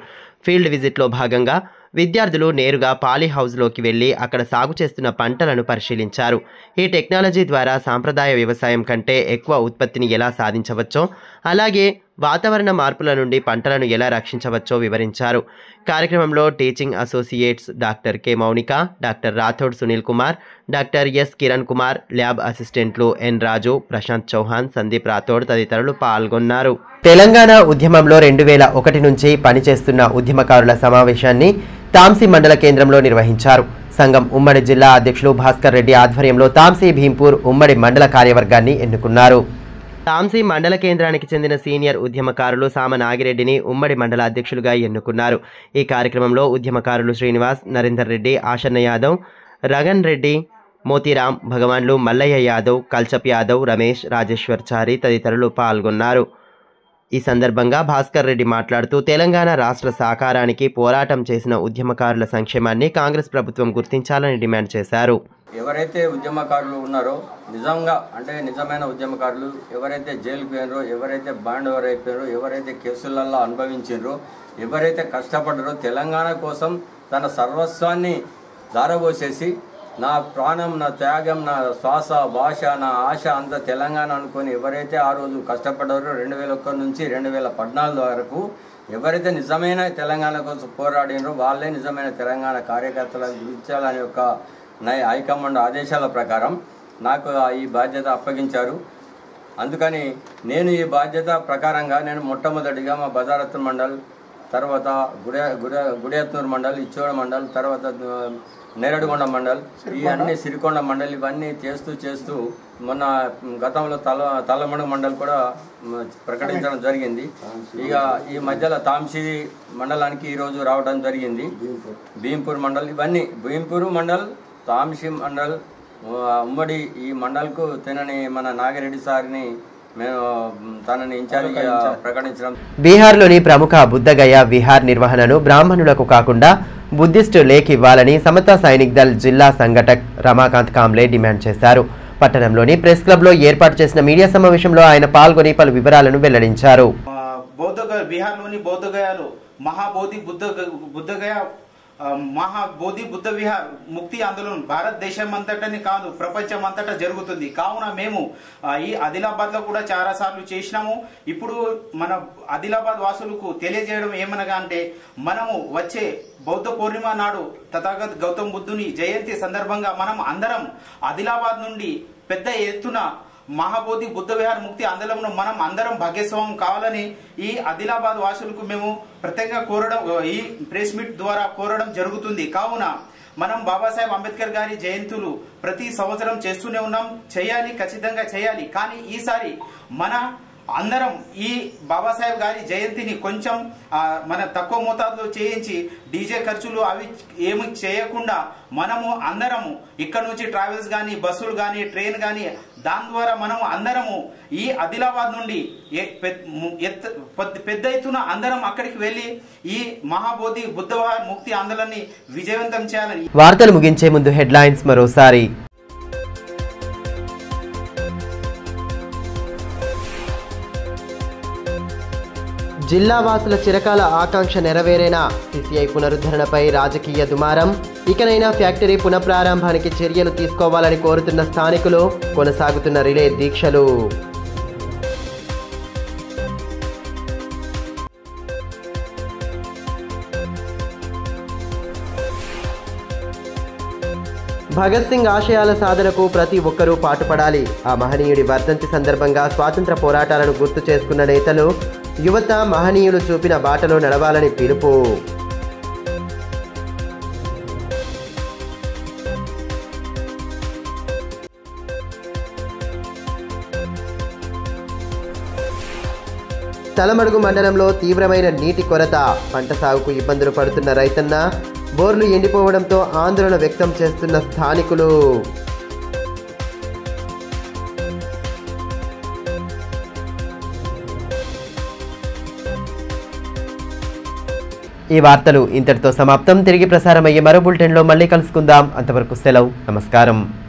ఫీల్డ్ విజిట్లో భాగంగా విద్యార్థులు నేరుగా పాలీహౌస్లోకి వెళ్లి అక్కడ సాగు చేస్తున్న పంటలను పరిశీలించారు. ఈ టెక్నాలజీ ద్వారా సాంప్రదాయ వ్యవసాయం కంటే ఎక్కువ ఉత్పత్తిని ఎలా సాధించవచ్చో, అలాగే వాతావరణ మార్పుల నుండి పంటలను ఎలా రక్షించవచ్చో వివరించారు. కార్యక్రమంలో teaching associates doctor K Mounika, doctor Rathod Sunil Kumar, doctor yes Kiran Kumar, lab అసిస్టెంట్లు ఎన్ రాజు, ప్రశాంత్ చౌహాన్, సందీప్ రాథోడ్ తదితరులు పాల్గొన్నారు. తెలంగాణ ఉద్యమంలో 2001 నుంచి పనిచేస్తున్న ఉద్యమకారుల సమావేశాన్ని తాంసీ మండల కేంద్రంలో నిర్వహించారు. సంఘం ఉమ్మడి జిల్లా అధ్యక్షులు భాస్కర్ రెడ్డి ఆధ్వర్యంలో తాంసీ భీంపూర్ ఉమ్మడి మండల కార్యవర్గాన్ని ఎన్నుకున్నారు. తాంసీ మండల కేంద్రానికి చెందిన సీనియర్ ఉద్యమకారులు సామ నాగిరెడ్డిని ఉమ్మడి మండల అధ్యక్షులుగా ఎన్నుకున్నారు. ఈ కార్యక్రమంలో ఉద్యమకారులు శ్రీనివాస్, నరేందర్ రెడ్డి, ఆశన్న యాదవ్, రగన్ రెడ్డి, మోతీరాం, భగవాన్లు, మల్లయ్య యాదవ్, కల్చప్ యాదవ్, రమేష్, రాజేశ్వర్ చారి తదితరులు పాల్గొన్నారు. ఈ సందర్భంగా భాస్కర్ రెడ్డి మాట్లాడుతూ తెలంగాణ రాష్ట్ర సాకారానికి పోరాటం చేసిన ఉద్యమకారుల సంక్షేమాన్ని కాంగ్రెస్ ప్రభుత్వం గుర్తించాలని డిమాండ్ చేశారు. ఎవరైతే ఉద్యమకారులు ఉన్నారో నిజమైన ఉద్యమకారులు ఎవరైతే జైలుకు పోయినరో, ఎవరైతే బాండ్ అయిపోయారో, ఎవరైతే కేసులలో అనుభవించారో, ఎవరైతే కష్టపడ్డారో, తెలంగాణ కోసం తన సర్వస్వాన్ని దారబోసేసి నా ప్రాణం, నా త్యాగం, నా శ్వాస, భాష, నా ఆశ అంతా తెలంగాణ అనుకొని ఎవరైతే ఆ రోజు కష్టపడ్డారో 2001 నుంచి 2014 వరకు ఎవరైతే నిజమైన తెలంగాణ కోసం పోరాడినరో వాళ్ళే నిజమైన తెలంగాణ కార్యకర్తలకు గుర్తించాలని ఒక హైకమాండ్ ఆదేశాల ప్రకారం నాకు ఈ బాధ్యత అప్పగించారు. అందుకని నేను ఈ బాధ్యత ప్రకారంగా నేను మొట్టమొదటిగా మా బజారత్న మండల్, తర్వాత గుడియత్నూరు మండల్, ఇచ్చోడ మండల్, తర్వాత నేరడిగొండ మండల్, ఈ అన్ని సిరికొండ మండల్ ఇవన్నీ చేస్తూ మొన్న గతంలో తలమడుగు మండల్ కూడా ప్రకటించడం జరిగింది. ఇక ఈ మధ్యలో తాంసీ మండలానికి ఈరోజు రావడం జరిగింది. భీంపూర్ మండల్, ఇవన్నీ భీంపూర్ మండల్, తాంసీ మండల్, ఉమ్మడి ఈ మండల్కు తినని మన నాగిరెడ్డి సార్ని మేము తనని ఇన్ఛార్జిగా ప్రకటించడం. బీహార్లోని ప్రముఖ బుద్ధగయ విహార్ నిర్వహణను బ్రాహ్మణులకు కాకుండా బుద్ధిస్టు లేక్ ఇవ్వాలని సమతా సైనిక్ దళ్ జిల్లా సంఘటక్ రమాకాంత్ కాంబ్లే డిమాండ్ చేశారు. పట్టణంలోని ప్రెస్ క్లబ్లో ఏర్పాటు చేసిన మీడియా సమావేశంలో ఆయన పాల్గొని పలు వివరాలను వెల్లడించారు. బీహార్లోని బౌద్ధగయాలో మహాబోధి బుద్ధ విహార్ ముక్తి ఆందోళన భారతదేశం అంతటనే కాదు ప్రపంచం అంతటా జరుగుతుంది. కావున మేము ఈ ఆదిలాబాద్ లో కూడా చాలా సార్లు చేసినాము. ఇప్పుడు మన ఆదిలాబాద్ వాసులకు తెలియజేయడం ఏమనగా అంటే మనము వచ్చే బౌద్ధ పూర్ణిమ నాడు తథాగత గౌతమ్ బుద్ధుని జయంతి సందర్భంగా మనం అందరం ఆదిలాబాద్ నుండి పెద్ద ఎత్తున మహాబోధి బుద్ధ విహార్ ముక్తి ఆందోళనలో మనం అందరం భాగస్వామ్యం కావాలని ఈ ఆదిలాబాద్ వాసులకు మేము ప్రత్యేకంగా కోరడం, ఈ ప్రెస్ మీట్ ద్వారా కోరడం జరుగుతుంది. కావున మనం బాబాసాహెబ్ అంబేద్కర్ గారి జయంతులు ప్రతి సంవత్సరం చేస్తూనే ఉన్నాం. చేయాలి, ఖచ్చితంగా చేయాలి. కానీ ఈసారి మన అందరం ఈ బాబాసాహెబ్ గారి జయంతిని కొంచెం మన తక్కువ మోతాదులో చేయించి డీజే ఖర్చులు అవి ఏమి చేయకుండా మనము అందరము ఇక్కడ నుంచి ట్రావెల్స్ కానీ, బస్సులు కానీ, ట్రైన్ కానీ, దాని ద్వారా మనము అందరము ఈ ఆదిలాబాద్ నుండి పెద్ద ఎత్తున అందరం అక్కడికి వెళ్లి ఈ మహాబోధి బుద్ధ విహార్ ముక్తి ఆందోళనని విజయవంతం చేయాలని. వార్తలు ముగించే ముందు హెడ్లైన్స్ మరోసారి. జిల్లా వాసుల చిరకాల ఆకాంక్ష నెరవేరేనా? సిసిఐ పునరుద్ధరణపై రాజకీయ దుమారం. ఇకనైనా ఫ్యాక్టరీ పునఃప్రారంభానికి చర్యలు తీసుకోవాలని కోరుతున్న స్థానికులు. కొనసాగుతున్న రిలే దీక్షలు. భగత్ సింగ్ ఆశయాల సాధనకు ప్రతి ఒక్కరూ పాటుపడాలి. ఆ మహనీయుడి వర్ధంతి సందర్భంగా స్వాతంత్ర పోరాటాలను గుర్తు చేసుకున్న నేతలు, యువత మహనీయులు చూపిన బాటలో నడవాలని పిలుపు. తలమడుగు మండలంలో తీవ్రమైన నీటి కొరత, పంట సాగుకు ఇబ్బందులు పడుతున్న రైతన్న, బోర్లు ఎండిపోవడంతో ఆందోళన వ్యక్తం చేస్తున్న స్థానికులు. ఈ వార్తలు ఇంతటితో సమాప్తం. తిరిగి ప్రసారమయ్యే మరో బులెటిన్లో మళ్ళీ కలుసుకుందాం. అంతవరకు సెలవు. నమస్కారం.